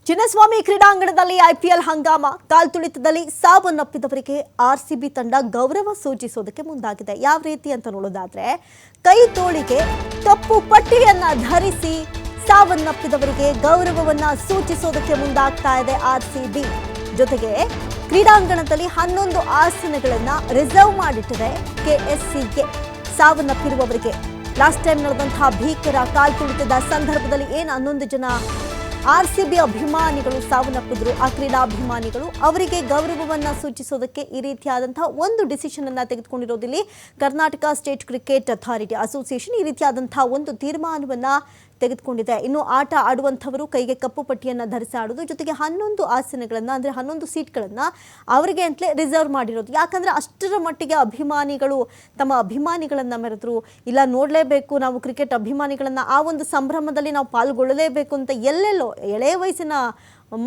ಚಿನ್ನಸ್ವಾಮಿ ಕ್ರೀಡಾಂಗಣದಲ್ಲಿ IPL Hungama ಕಾಲ್ತುಳಿತದಲ್ಲಿ ಸಾವನ್ನಪ್ಪಿದವರಿಗೆ RCB ತಂಡ ಗೌರವ ಸೂಚಿಸೋದಕ್ಕೆ ಮುಂದಾಗಿದೆ. ಯಾವ ರೀತಿ ಅಂತ ನೋಡೋದಾದ್ರೆ ಕೈ ತೋಳಿಗೆ ಕಪ್ಪು ಪಟ್ಟಿಯನ್ನ ಧರಿಸಿ ಸಾವನ್ನಪ್ಪಿದವರಿಗೆ ಗೌರವವನ್ನ ಸೂಚಿಸೋದಕ್ಕೆ ಮುಂದಾಗ್ತಾ ಇದೆ ಆರ್ಸಿಬಿ. ಜೊತೆಗೆ ಕ್ರೀಡಾಂಗಣದಲ್ಲಿ 11 ಆಸನಗಳನ್ನ ರಿಸರ್ವ್ ಮಾಡಿಟ್ಟಿದೆ ಕೆಎಸ್ಸಿಗೆ. ಸಾವನ್ನಪ್ಪಿರುವವರಿಗೆ ಲಾಸ್ಟ್ ಟೈಮ್ ನಡೆದಂತಹ ಭೀಕರ ಕಾಲ್ತುಳಿತದ ಸಂದರ್ಭದಲ್ಲಿ 11 ಜನ ಆರ್ಸಿಬಿ ಅಭಿಮಾನಿಗಳು ಸಾವನ್ನಪ್ಪಿದ್ರು. ಆ ಕ್ರೀಡಾಭಿಮಾನಿಗಳು ಅವರಿಗೆ ಗೌರವವನ್ನ ಸೂಚಿಸೋದಕ್ಕೆ ಈ ರೀತಿಯಾದಂತಹ ಒಂದು ಡಿಸಿಷನ್ ಅನ್ನ ತೆಗೆದುಕೊಂಡಿರೋದಿಲ್ಲಿ Karnataka state cricket authority association ಈ ರೀತಿಯಾದಂತಹ ಒಂದು ತೀರ್ಮಾನವನ್ನ ತೆಗೆದುಕೊಂಡಿದೆ. ಇನ್ನು ಆಟ ಆಡುವಂಥವರು ಕೈಗೆ ಕಪ್ಪು ಪಟ್ಟಿಯನ್ನು ಧರಿಸಿ ಆಡೋದು, ಜೊತೆಗೆ 11 ಆಸನಗಳನ್ನು ಅಂದರೆ 11 ಸೀಟ್ಗಳನ್ನು ಅವರಿಗೆ ಅಂತಲೇ ರಿಸರ್ವ್ ಮಾಡಿರೋದು. ಯಾಕಂದರೆ ಅಷ್ಟರ ಮಟ್ಟಿಗೆ ಅಭಿಮಾನಿಗಳು ತಮ್ಮ ಅಭಿಮಾನಿಗಳನ್ನು ಮೆರೆದ್ರು. ಇಲ್ಲ ನೋಡಲೇಬೇಕು ನಾವು ಕ್ರಿಕೆಟ್ ಅಭಿಮಾನಿಗಳನ್ನು, ಆ ಒಂದು ಸಂಭ್ರಮದಲ್ಲಿ ನಾವು ಪಾಲ್ಗೊಳ್ಳಲೇಬೇಕು ಅಂತ ಎಲ್ಲೆಲ್ಲೋ ಎಳೆ ವಯಸ್ಸಿನ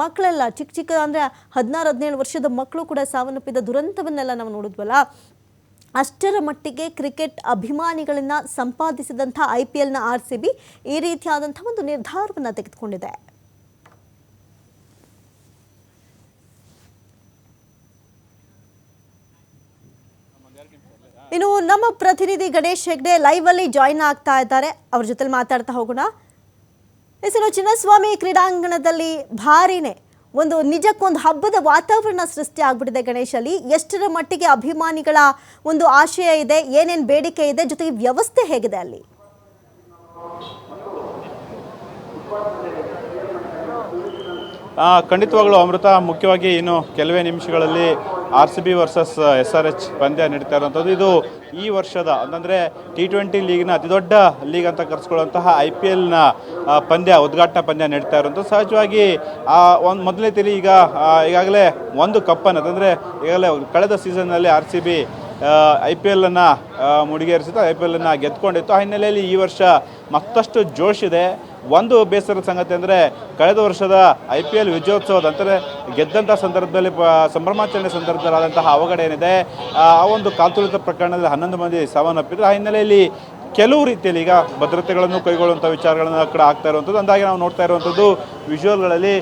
ಮಕ್ಕಳೆಲ್ಲ ಚಿಕ್ಕ ಅಂದರೆ 16-17 ವರ್ಷದ ಮಕ್ಕಳು ಕೂಡ ಸಾವನ್ನಪ್ಪಿದ ದುರಂತವನ್ನೆಲ್ಲ ನಾವು ನೋಡಿದ್ವಲ್ಲ. ಅಷ್ಟರ ಮಟ್ಟಿಗೆ ಕ್ರಿಕೆಟ್ ಅಭಿಮಾನಿಗಳನ್ನು ಸಂಪಾದಿಸಿದಂಥ IPLನ ಆರ್ಸಿಬಿ ಈ ರೀತಿಯಾದಂಥ ಒಂದು ನಿರ್ಧಾರವನ್ನು ತೆಗೆದುಕೊಂಡಿದೆ. ಇನ್ನು ನಮ್ಮ ಪ್ರತಿನಿಧಿ ಗಣೇಶ್ ಹೆಗ್ಡೆ ಲೈವ್ ಅಲ್ಲಿ ಜಾಯಿನ್ ಆಗ್ತಾ ಇದ್ದಾರೆ, ಅವ್ರ ಜೊತೆ ಮಾತಾಡ್ತಾ ಹೋಗೋಣ. ಚಿನ್ನಸ್ವಾಮಿ ಕ್ರೀಡಾಂಗಣದಲ್ಲಿ ಭಾರಿನೇ ಒಂದು ನಿಜಕ್ಕೊಂದು ಹಬ್ಬದ ವಾತಾವರಣ ಸೃಷ್ಟಿ ಆಗ್ಬಿಟ್ಟಿದೆ. ಗಣೇಶಲ್ಲಿ ಎಷ್ಟರ ಮಟ್ಟಿಗೆ ಅಭಿಮಾನಿಗಳ ಒಂದು ಆಶಯ ಇದೆ, ಏನೇನು ಬೇಡಿಕೆ ಇದೆ, ಜೊತೆಗೆ ವ್ಯವಸ್ಥೆ ಹೇಗಿದೆ ಅಲ್ಲಿ? ಖಂಡಿತವಾಗ್ಲೂ ಅಮೃತ, ಮುಖ್ಯವಾಗಿ ಇನ್ನು ಕೆಲವೇ ನಿಮಿಷಗಳಲ್ಲಿ RCB ವರ್ಸಸ್ SRH ಪಂದ್ಯ ನಡೀತಾ ಇರುವಂಥದ್ದು. ಇದು ಈ ವರ್ಷದ ಅಂದರೆ T20 ಲೀಗ್ನ ಅತಿ ದೊಡ್ಡ ಲೀಗ್ ಅಂತ ಕರೆಸ್ಕೊಳ್ಳುವಂತಹ IPLನ ಪಂದ್ಯ, ಉದ್ಘಾಟನಾ ಪಂದ್ಯ ನಡೀತಾ ಇರುವಂಥದ್ದು. ಸಹಜವಾಗಿ ಒಂದು ಮೊದಲನೇ ತಿಳಿ ಈಗಾಗಲೇ ಒಂದು ಕಪ್ಪನ್ನು ಅಂದರೆ ಈಗಾಗಲೇ ಕಳೆದ ಸೀಸನ್ನಲ್ಲಿ RCB IPLನ್ನು ಮುಡಿಗೇರಿಸಿತ್ತು, IPLನ್ನು ಗೆದ್ದುಕೊಂಡಿತ್ತು. ಆ ಹಿನ್ನೆಲೆಯಲ್ಲಿ ಈ ವರ್ಷ ಮತ್ತಷ್ಟು ಜೋಶಿದೆ. ಒಂದು ಬೇಸರದ ಸಂಗತಿ ಅಂದರೆ ಕಳೆದ ವರ್ಷದ IPL ವಿಜಯೋತ್ಸವದ ಅಂದರೆ ಗೆದ್ದಂಥ ಸಂದರ್ಭದಲ್ಲಿ ಸಂಭ್ರಮಾಚರಣೆ ಸಂದರ್ಭದಲ್ಲಾದಂತಹ ಅವಘಡ ಏನಿದೆ, ಆ ಒಂದು ಕಾಲ್ತುಳಿತ ಪ್ರಕರಣದಲ್ಲಿ 11 ಮಂದಿ ಸಾವನ್ನಪ್ಪಿದ್ರು. ಆ ಹಿನ್ನೆಲೆಯಲ್ಲಿ ಕೆಲವು ರೀತಿಯಲ್ಲಿ ಈಗ ಭದ್ರತೆಗಳನ್ನು ಕೈಗೊಳ್ಳುವಂಥ ವಿಚಾರಗಳನ್ನು ಕೂಡ ಆಗ್ತಾ ಇರುವಂಥದ್ದು. ಅಂದಾಗೆ ನಾವು ನೋಡ್ತಾ ಇರುವಂಥದ್ದು ವಿಜುವಲ್ಗಳಲ್ಲಿ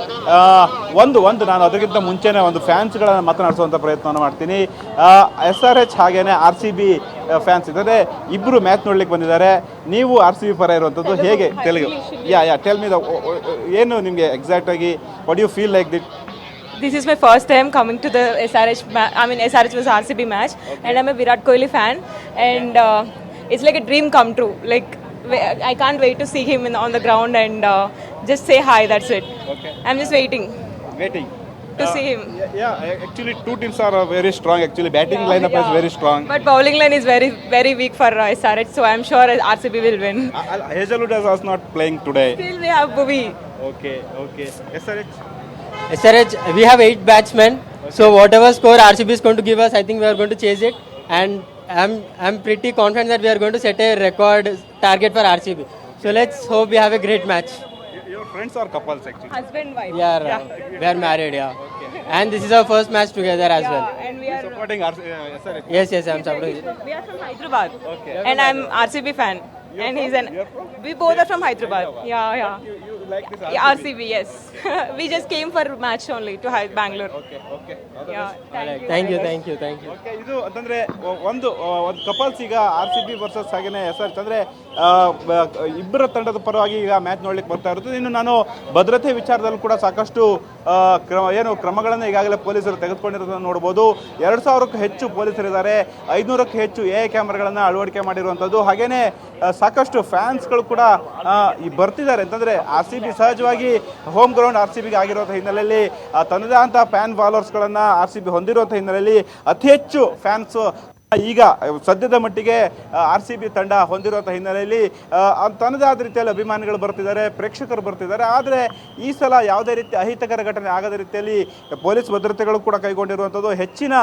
ಒಂದು ನಾನು ಅದಕ್ಕಿಂತ ಮುಂಚೆನೇ ಒಂದು ಫ್ಯಾನ್ಸ್ಗಳನ್ನು ಮಾತನಾಡಿಸುವಂಥ ಪ್ರಯತ್ನವನ್ನು ಮಾಡ್ತೀನಿ. SRH ಹಾಗೇನೆ RCB ಫ್ಯಾನ್ಸ್ ಇದ್ದಾರೆ, ಇಬ್ಬರು ಮ್ಯಾಚ್ ನೋಡ್ಲಿಕ್ಕೆ ಬಂದಿದ್ದಾರೆ. ನೀವು RCB ಪರ ಇರುವಂಥದ್ದು ಹೇಗೆ ತೆಲುಗು ಟೆಲ್ ಮಿ ಏನು ನಿಮಗೆ ಎಕ್ಸಾಕ್ಟಾಗಿ what you feel like that? This is my first time coming to the SRH SRH was RCB match, and I'm a Virat Kohli fan, and it's like a dream come true. Like I can't wait to see him on the ground and just say hi. That's it. Okay. I'm just waiting to see him. Yeah, actually two teams are very strong. Actually batting lineup is very strong. But bowling line is very very weak for SRH, so I'm sure RCB will win. Hazelwood is also not playing today. Still we have Bhuvi. Okay. SRH, we have 8 batsmen. Okay. So whatever score RCB is going to give us, I think we are going to chase it. And I'm pretty confident that we are going to set a record target for RCB. So let's hope we have a great match. Your friends are couples actually? Husband wife. Yeah. We are married, yeah. Okay. And this is our first match together as well. And we are supporting SRH? Yes, I'm supporting. We are from Hyderabad. Okay. And I'm RCB fan. And he's we both are from Hyderabad. Yeah. You like this RCB, yes. We just came for match only to Bangalore. Okay. Yeah, Thank you. Okay, ಇದು ಅಂತಂದ್ರೆ ಒಂದು couples ಈಗ RCB versus ಹಾಗೇನೆ SRH ಅಂದ್ರೆ ಇಬ್ಬರ ತಂಡದ ಪರವಾಗಿ ಈಗ ಮ್ಯಾಚ್ ನೋಡ್ಲಿಕ್ಕೆ ಬರ್ತಾ ಇರುತ್ತೆ. ಇನ್ನು ನಾನು ಭದ್ರತೆ ವಿಚಾರದಲ್ಲೂ ಕೂಡ ಸಾಕಷ್ಟು ಕ್ರಮಗಳನ್ನು ಈಗಾಗಲೇ ಪೊಲೀಸರು ತೆಗೆದುಕೊಂಡಿರೋದನ್ನು ನೋಡ್ಬೋದು. 2000ಕ್ಕೂ ಹೆಚ್ಚು ಪೊಲೀಸರಿದ್ದಾರೆ, 500ಕ್ಕೂ ಹೆಚ್ಚು AI ಕ್ಯಾಮ್ರಾಗಳನ್ನು ಅಳವಡಿಕೆ ಮಾಡಿರುವಂಥದ್ದು. ಹಾಗೇನೆ ಸಾಕಷ್ಟು ಫ್ಯಾನ್ಸ್ಗಳು ಕೂಡ ಬರ್ತಿದ್ದಾರೆ. ಅಂತಂದರೆ RCB ಸಹಜವಾಗಿ ಹೋಮ್ ಗ್ರೌಂಡ್ RCBಗೆ ಆಗಿರುವಂಥ ಹಿನ್ನೆಲೆಯಲ್ಲಿ ತನ್ನದೇ ಅಂತ ಫ್ಯಾನ್ ಫಾಲೋವರ್ಸ್ಗಳನ್ನು RCB ಹೊಂದಿರುವಂಥ ಹಿನ್ನೆಲೆಯಲ್ಲಿ ಅತಿ ಹೆಚ್ಚು ಫ್ಯಾನ್ಸು ಈಗ ಸದ್ಯದ ಮಟ್ಟಿಗೆ RCB ತಂಡ ಹೊಂದಿರುವಂಥ ಹಿನ್ನೆಲೆಯಲ್ಲಿ ತನ್ನದೇ ಆದ ರೀತಿಯಲ್ಲಿ ಅಭಿಮಾನಿಗಳು ಬರ್ತಿದ್ದಾರೆ, ಪ್ರೇಕ್ಷಕರು ಬರ್ತಿದ್ದಾರೆ. ಆದರೆ ಈ ಸಲ ಯಾವುದೇ ರೀತಿ ಅಹಿತಕರ ಘಟನೆ ಆಗದ ರೀತಿಯಲ್ಲಿ ಪೊಲೀಸ್ ಭದ್ರತೆಗಳು ಕೂಡ ಕೈಗೊಂಡಿರುವಂಥದ್ದು. ಹೆಚ್ಚಿನ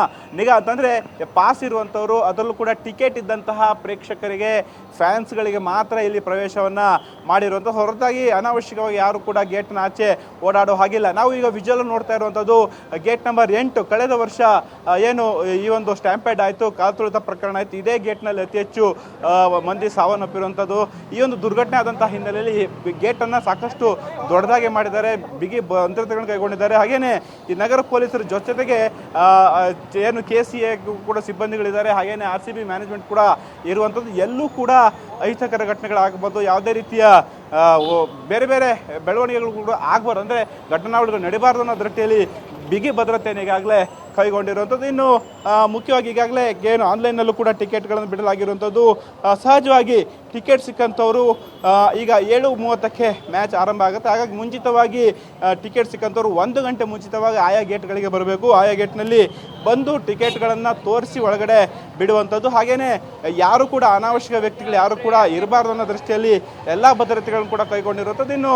ನಿಗಾ ಅಂತಂದರೆ ಪಾಸ್ ಇರುವಂಥವರು, ಅದರಲ್ಲೂ ಕೂಡ ಟಿಕೆಟ್ ಇದ್ದಂತಹ ಪ್ರೇಕ್ಷಕರಿಗೆ, ಫ್ಯಾನ್ಸ್ಗಳಿಗೆ ಮಾತ್ರ ಇಲ್ಲಿ ಪ್ರವೇಶವನ್ನು ಮಾಡಿರುವಂಥ ಹೊರತಾಗಿ ಅನಾವಶ್ಯಕವಾಗಿ ಯಾರು ಕೂಡ ಗೇಟ್ನ ಆಚೆ ಓಡಾಡೋ ಹಾಗಿಲ್ಲ. ನಾವು ಈಗ ವಿಜುವಲ್ ನೋಡ್ತಾ ಇರುವಂಥದ್ದು ಗೇಟ್ ನಂಬರ್ 8. ಕಳೆದ ವರ್ಷ ಏನು ಈ ಒಂದು ಸ್ಟ್ಯಾಂಪೇಡ್ ಆಯಿತು, ಕಾಲ್ ತುಳಿತ ಪ್ರಕರಣ ಆಯಿತು, ಇದೇ ಗೇಟ್ನಲ್ಲಿ ಅತಿ ಹೆಚ್ಚು ಮಂದಿ ಸಾವನ್ನಪ್ಪಿರುವಂಥದ್ದು. ಈ ಒಂದು ದುರ್ಘಟನೆ ಆದಂಥ ಹಿನ್ನೆಲೆಯಲ್ಲಿ ಗೇಟನ್ನು ಸಾಕಷ್ಟು ದೊಡ್ಡದಾಗಿ ಮಾಡಿದ್ದಾರೆ, ಬಿಗಿ ಭದ್ರತೆಗಳನ್ನು ಕೈಗೊಂಡಿದ್ದಾರೆ. ಹಾಗೆಯೇ ಈ ನಗರ ಪೊಲೀಸರ ಜೊತೆಗೆ ಏನು KCA ಕೂಡ ಸಿಬ್ಬಂದಿಗಳಿದ್ದಾರೆ, ಹಾಗೆಯೇ RCB ಮ್ಯಾನೇಜ್ಮೆಂಟ್ ಕೂಡ ಇರುವಂಥದ್ದು. ಎಲ್ಲೂ ಕೂಡ ಅಹಿತಕರ ಘಟನೆಗಳಾಗಬಹುದು, ಯಾವುದೇ ರೀತಿಯ ಬೇರೆ ಬೇರೆ ಬೆಳವಣಿಗೆಗಳು ಕೂಡ ಆಗಬಾರ್ದು, ಅಂದರೆ ಘಟನಾವಳಿಗಳು ನಡೀಬಾರ್ದು ಅನ್ನೋ ದೃಷ್ಟಿಯಲ್ಲಿ ಬಿಗಿ ಭದ್ರತೆಯನ್ನು ಈಗಾಗಲೇ ಕೈಗೊಂಡಿರುವಂಥದ್ದು. ಇನ್ನು ಮುಖ್ಯವಾಗಿ ಈಗಾಗಲೇ ಏನು ಆನ್ಲೈನ್ನಲ್ಲೂ ಕೂಡ ಟಿಕೆಟ್ಗಳನ್ನು ಬಿಡಲಾಗಿರುವಂಥದ್ದು. ಸಹಜವಾಗಿ ಟಿಕೆಟ್ ಸಿಕ್ಕಂಥವರು ಈಗ 7:30ಕ್ಕೆ ಮ್ಯಾಚ್ ಆರಂಭ ಆಗುತ್ತೆ. ಹಾಗಾಗಿ ಮುಂಚಿತವಾಗಿ ಟಿಕೆಟ್ ಸಿಕ್ಕಂಥವ್ರು 1 ಗಂಟೆ ಮುಂಚಿತವಾಗಿ ಆಯಾ ಗೇಟ್ಗಳಿಗೆ ಬರಬೇಕು. ಆಯಾ ಗೇಟ್ನಲ್ಲಿ ಬಂದು ಟಿಕೆಟ್ಗಳನ್ನು ತೋರಿಸಿ ಒಳಗಡೆ ಬಿಡುವಂಥದ್ದು. ಹಾಗೆಯೇ ಯಾರು ಕೂಡ ಅನಾವಶ್ಯಕ ವ್ಯಕ್ತಿಗಳು ಯಾರು ಕೂಡ ಇರಬಾರ್ದು ಅನ್ನೋ ದೃಷ್ಟಿಯಲ್ಲಿ ಎಲ್ಲ ಭದ್ರತೆಗಳನ್ನು ಕೂಡ ಕೈಗೊಂಡಿರುವಂಥದ್ದು. ಇನ್ನು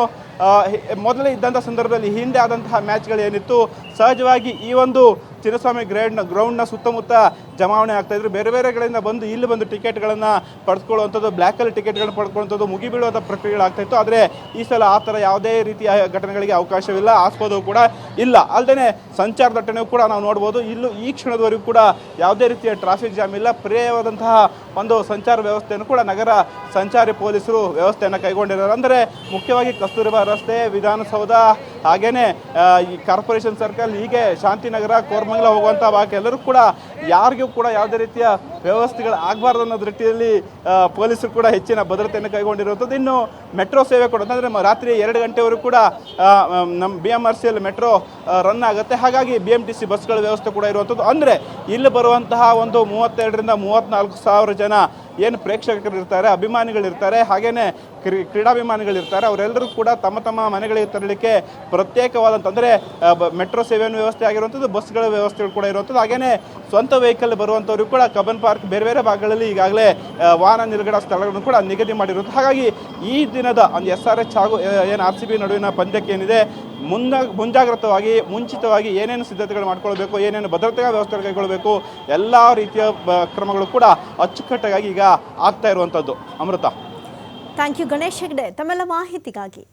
ಮೊದಲೇ ಇದ್ದಂಥ ಸಂದರ್ಭದಲ್ಲಿ ಹಿಂದೆ ಆದಂತಹ ಮ್ಯಾಚ್ಗಳು ಏನಿತ್ತು, ಸಹಜವಾಗಿ ಈ ಒಂದು ಚಿನ್ನಸ್ವಾಮಿ ಗ್ರೌಂಡ್ನ ಸುತ್ತಮುತ್ತ ಜಮಾವಣೆ ಆಗ್ತಾಯಿದ್ರು. ಬೇರೆ ಬೇರೆ ಕಡೆಯಿಂದ ಬಂದು ಇಲ್ಲಿ ಬಂದು ಟಿಕೆಟ್ಗಳನ್ನು ಪಡೆದುಕೊಳ್ಳುವಂಥದ್ದು, ಬ್ಲ್ಯಾಕಲ್ಲಿ ಟಿಕೆಟ್ಗಳನ್ನು ಪಡ್ಕೊಳ್ಳುವಂಥದ್ದು, ಮುಗಿಬೀಳುವಂಥ ಪ್ರಕ್ರಿಯೆಗಳಾಗ್ತಾಯಿತ್ತು. ಆದರೆ ಈ ಸಲ ಆ ಥರ ಯಾವುದೇ ರೀತಿಯ ಘಟನೆಗಳಿಗೆ ಅವಕಾಶವಿಲ್ಲ, ಆಸ್ಪದವೂ ಕೂಡ ಇಲ್ಲ. ಅಲ್ಲದೆ ಸಂಚಾರ ದಟ್ಟಣೆಯೂ ಕೂಡ ನಾವು ನೋಡ್ಬೋದು. ಇಲ್ಲೂ ಈ ಕ್ಷಣದವರೆಗೂ ಕೂಡ ಯಾವುದೇ ರೀತಿಯ ಟ್ರಾಫಿಕ್ ಜಾಮ್ ಇಲ್ಲ. ಪರ್ಯಾಯವಾದಂತಹ ಒಂದು ಸಂಚಾರ ವ್ಯವಸ್ಥೆಯನ್ನು ಕೂಡ ನಗರ ಸಂಚಾರಿ ಪೊಲೀಸರು ವ್ಯವಸ್ಥೆಯನ್ನು ಕೈಗೊಂಡಿದ್ದಾರೆ. ಅಂದರೆ ಮುಖ್ಯವಾಗಿ ಕಸ್ತೂರಿಬಾ ರಸ್ತೆ, ವಿಧಾನಸೌಧ, ಹಾಗೆಯೇ ಈ ಕಾರ್ಪೊರೇಷನ್ ಸರ್ಕಲ್, ಹೀಗೆ ಶಾಂತಿನಗರ, ಕೋರಮಂಗಲ ಹೋಗುವಂಥ ಭಾಗ ಎಲ್ಲರೂ ಕೂಡ ಯಾರಿಗೂ ಕೂಡ ಯಾವುದೇ ರೀತಿಯ ವ್ಯವಸ್ಥೆಗಳು ಆಗಬಾರ್ದು ಅನ್ನೋ ದೃಷ್ಟಿಯಲ್ಲಿ ಪೊಲೀಸರು ಕೂಡ ಹೆಚ್ಚಿನ ಭದ್ರತೆಯನ್ನು ಕೈಗೊಂಡಿರುವಂಥದ್ದು. ಇನ್ನು ಮೆಟ್ರೋ ಸೇವೆ ಕೂಡ ಅಂದರೆ ರಾತ್ರಿ 2 ಗಂಟೆವರೆಗೂ ಕೂಡ ನಮ್ಮ BMRCL ಮೆಟ್ರೋ ರನ್ ಆಗುತ್ತೆ. ಹಾಗಾಗಿ BMTC ಬಸ್ಗಳ ವ್ಯವಸ್ಥೆ ಕೂಡ ಇರುವಂಥದ್ದು. ಅಂದರೆ ಇಲ್ಲಿ ಬರುವಂತಹ ಒಂದು 32,000ರಿಂದ 34,000 ಜನ ಏನು ಪ್ರೇಕ್ಷಕರು ಇರ್ತಾರೆ, ಅಭಿಮಾನಿಗಳಿರ್ತಾರೆ, ಹಾಗೆಯೇ ಕ್ರೀಡಾಭಿಮಾನಿಗಳಿರ್ತಾರೆ, ಅವರೆಲ್ಲರೂ ಕೂಡ ತಮ್ಮ ತಮ್ಮ ಮನೆಗಳಿಗೆ ತೆರಳಿಕ್ಕೆ ಪ್ರತ್ಯೇಕವಾದಂಥ ಅಂದರೆ ಮೆಟ್ರೋ ಸೇವೆಯನ್ನು ವ್ಯವಸ್ಥೆ ಆಗಿರುವಂಥದ್ದು, ಬಸ್ಗಳ ವ್ಯವಸ್ಥೆಗಳು ಕೂಡ ಇರುವಂಥದ್ದು. ಹಾಗೆಯೇ ಸ್ವಂತ ವೆಹಿಕಲ್ ಬರುವಂಥವ್ರು ಕೂಡ ಕಬ್ಬನ್ ಪಾರ್ಕ್ ಬೇರೆ ಬೇರೆ ಭಾಗಗಳಲ್ಲಿ ಈಗಾಗಲೇ ವಾಹನ ನಿಲುಗಡೆ ಸ್ಥಳಗಳನ್ನು ಕೂಡ ನಿಗದಿ ಮಾಡಿರುವಂಥದ್ದು. ಹಾಗಾಗಿ ಈ ದಿನದ ಒಂದು SRH ಹಾಗೂ ಏನು RCB ನಡುವಿನ ಪಂದ್ಯಕ್ಕೆ ಏನಿದೆ ಮುಂಜಾಗ್ರತವಾಗಿ ಮುಂಚಿತವಾಗಿ ಏನೇನು ಸಿದ್ಧತೆಗಳು ಮಾಡ್ಕೊಳ್ಬೇಕು, ಏನೇನು ಭದ್ರತಾ ವ್ಯವಸ್ಥೆಗಳು ಕೈಗೊಳ್ಳಬೇಕು, ಎಲ್ಲ ರೀತಿಯ ಕ್ರಮಗಳು ಕೂಡ ಅಚ್ಚುಕಟ್ಟಾಗಿ ಈಗ ಆಗ್ತಾ ಇರುವಂಥದ್ದು. ಅಮೃತ. ಥ್ಯಾಂಕ್ ಯು ಗಣೇಶ್ ಹೆಗ್ಡೆ ತಮ್ಮೆಲ್ಲ ಮಾಹಿತಿಗಾಗಿ.